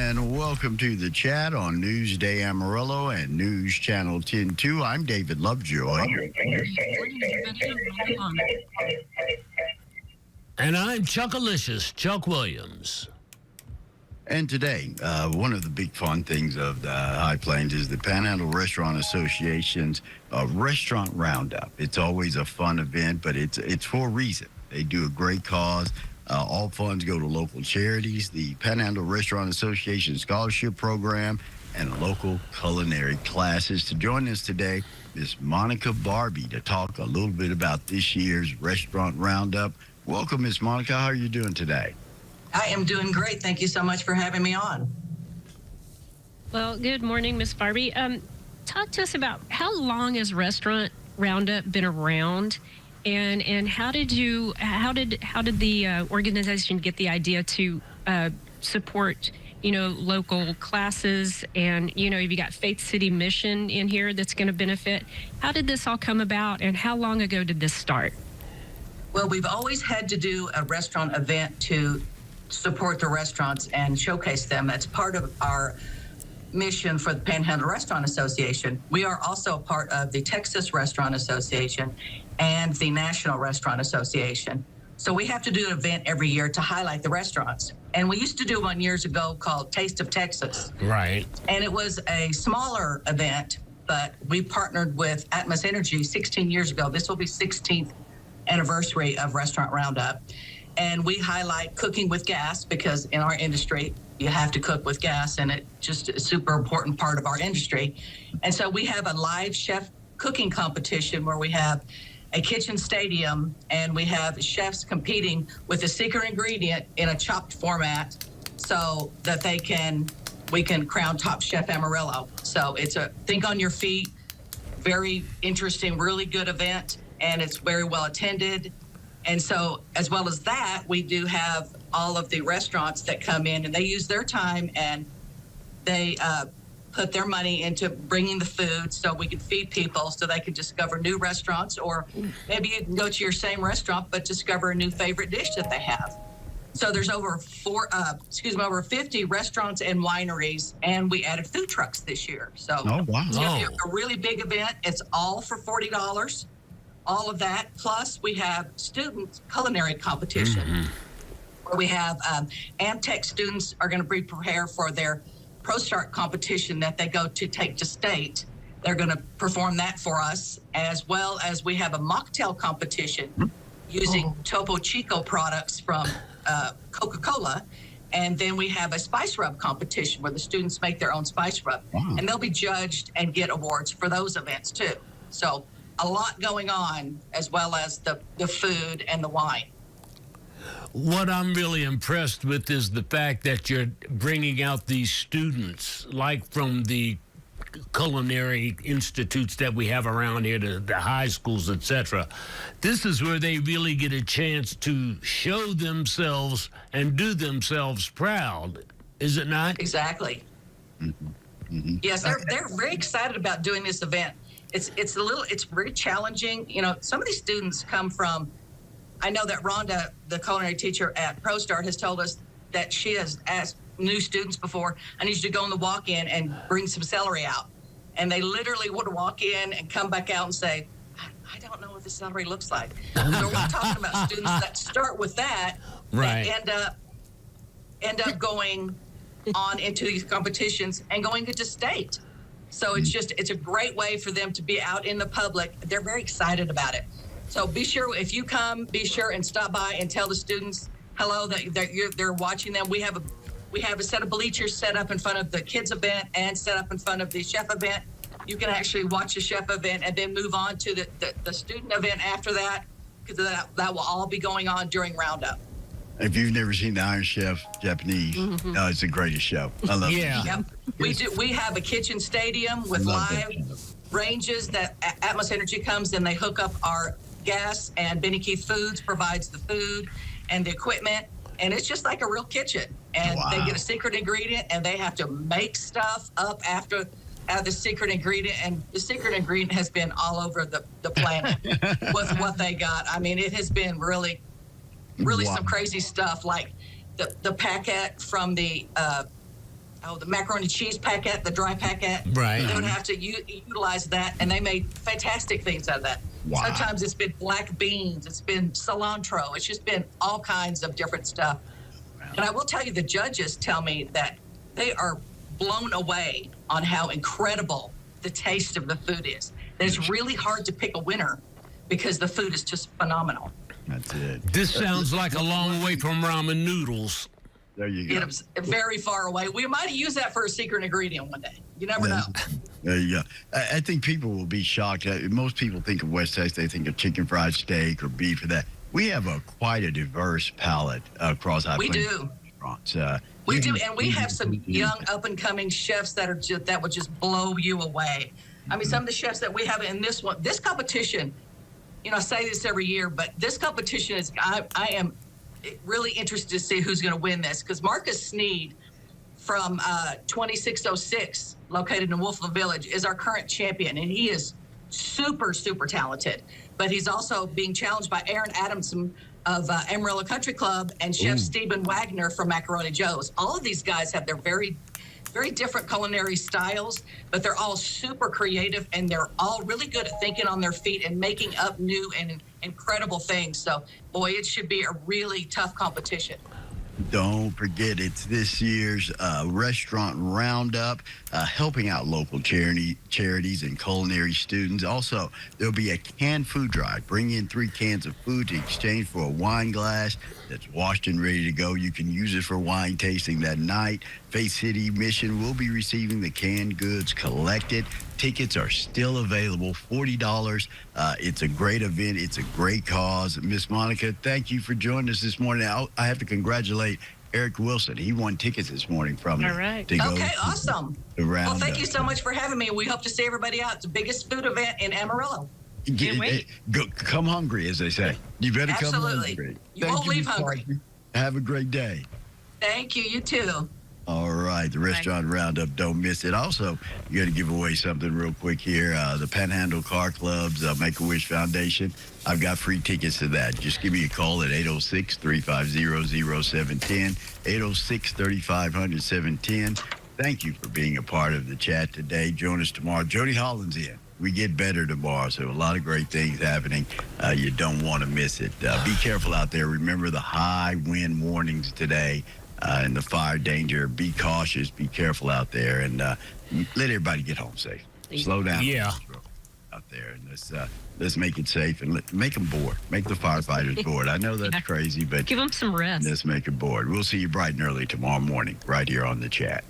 and welcome to the chat on Newsday Amarillo and News Channel 10-2. I'm David Lovejoy. And I'm Chuckalicious, Chuck Williams. And today, one of the big fun things of the High Plains is the Panhandle Restaurant Association's Restaurant Roundup. It's always a fun event, but it's for a reason. They do a great cause. All funds go to local charities, the Panhandle Restaurant Association Scholarship Program, and local culinary classes. To join us today is Monica Barbie to talk a little bit about this year's Restaurant Roundup. Welcome, Miss Monica. How are you doing today? I am doing great. Thank you so much for having me on. Well, good morning, Miss Barbie. Talk to us about how long has Restaurant Roundup been around, and how did the organization get the idea to support local classes, and you got Faith City Mission in here that's going to benefit. How did this all come about, and how long ago did this start? Well, we've always had to do a restaurant event to support the restaurants and showcase them. That's part of our mission for the Panhandle Restaurant Association. We are also a part of the Texas Restaurant Association and the National Restaurant Association. So we have to do an event every year to highlight the restaurants. And we used to do one years ago called Taste of Texas. Right. And it was a smaller event, but we partnered with Atmos Energy 16 years ago. This will be 16th anniversary of Restaurant Roundup. And we highlight cooking with gas, because in our industry, you have to cook with gas, and it's just a super important part of our industry. And so we have a live chef cooking competition where we have a kitchen stadium, and we have chefs competing with a secret ingredient in a chopped format so that we can crown Top Chef Amarillo. So it's a think on your feet, very interesting, really good event, and it's very well attended. And so, as well as that, we do have all of the restaurants that come in, and they use their time and they put their money into bringing the food so we can feed people, so they can discover new restaurants, or maybe you can go to your same restaurant but discover a new favorite dish that they have. So there's over 50 restaurants and wineries, and we added food trucks this year. So it's gonna be a really big event. It's all for $40. All of that, plus we have student culinary competition, where we have Amtech students are going to be prepared for their ProStart competition that they go to take to state. They're going to perform that for us, as well as we have a mocktail competition using Topo Chico products from Coca-Cola. And then we have a spice rub competition where the students make their own spice rub. And they'll be judged and get awards for those events too. So a lot going on, as well as the food and the wine. What I'm really impressed with is the fact that you're bringing out these students, like from the culinary institutes that we have around here, the high schools, etc. This is where they really get a chance to show themselves and do themselves proud, is it not? Exactly. Yes, they're very excited about doing this event. It's very challenging. Some of these students come from, I know that Rhonda, the culinary teacher at ProStart, has told us that she has asked new students before, I need you to go in the walk-in and bring some celery out. And they literally would walk in and come back out and say, I don't know what the celery looks like. So we're talking about students that start with that, right, that end up going on into these competitions and going into state. So it's a great way for them to be out in the public. They're very excited about it. So be sure, if you come, be sure and stop by and tell the students hello, that they're watching them. We have a set of bleachers set up in front of the kids event and set up in front of the chef event. You can actually watch the chef event and then move on to the student event after that, because that will all be going on during Roundup. If you've never seen the Iron Chef Japanese, it's the greatest show. I love it. Yep. We have a kitchen stadium with live ranges that Atmos Energy comes and they hook up our gas, and Benny Keith Foods provides the food and the equipment, and it's just like a real kitchen. And they get a secret ingredient, and they have to make stuff up after the secret ingredient, and the secret ingredient has been all over the planet with what they got. I mean, it has been really some crazy stuff, like the packet from the the macaroni and cheese packet, the dry packet. Right. They would have to utilize that, and they made fantastic things out of that. Wow. Sometimes it's been black beans, it's been cilantro, it's just been all kinds of different stuff. And I will tell you, the judges tell me that they are blown away on how incredible the taste of the food is. That it's really hard to pick a winner because the food is just phenomenal. That's it. This sounds like a long way from ramen noodles. There you go. It's very far away. We might use that for a secret ingredient one day. You never know. There you go. I think people will be shocked. Most people think of West Texas, they think of chicken fried steak or beef or that. We have quite a diverse palate across High We Plains do. restaurants. We do, and we have some young up-and-coming chefs that would just blow you away. I mean, some of the chefs that we have in this competition, I say this every year, but this competition is, I am really interested to see who's going to win this, because Marcus Sneed from 2606, located in Wolfville Village, is our current champion, and he is super, super talented. But he's also being challenged by Aaron Adamson of Amarillo Country Club and Chef Stephen Wagner from Macaroni Joe's. All of these guys have their very, very different culinary styles, but they're all super creative, and they're all really good at thinking on their feet and making up new and incredible things. So, boy, it should be a really tough competition. Don't forget, it's this year's restaurant roundup, helping out local charities and culinary students. Also, there'll be a canned food drive. Bring in 3 cans of food to exchange for a wine glass that's washed and ready to go. You can use it for wine tasting that night. Faith City Mission will be receiving the canned goods collected. Tickets are still available, $40. It's a great event. It's a great cause. Miss Monica, thank you for joining us this morning. I have to congratulate Eric Wilson. He won tickets this morning from me. All right. To go Okay, awesome. Well, Thank you so much for having me. We hope to see everybody out. It's the biggest food event in Amarillo. Come hungry, as they say. You better come Absolutely. hungry. You won't leave Miss hungry. Parker. Have a great day. Thank you. You too. All right, the restaurant roundup, don't miss it. Also, you got to give away something real quick here. The Panhandle Car Club's Make-A-Wish Foundation. I've got free tickets to that. Just give me a call at 806-350-0710, 806-3500-710. Thank you for being a part of the chat today. Join us tomorrow. Jody Holland's in. We get better tomorrow, so a lot of great things happening. You don't want to miss it. Be careful out there. Remember the high wind warnings today. And the fire danger. Be cautious. Be careful out there, and let everybody get home safe. Slow down. Yeah. Out there, and let's make it safe and make them bored. Make the firefighters bored. I know that's crazy, but Give them some rest. let's make it bored. We'll see you bright and early tomorrow morning right here on the chat.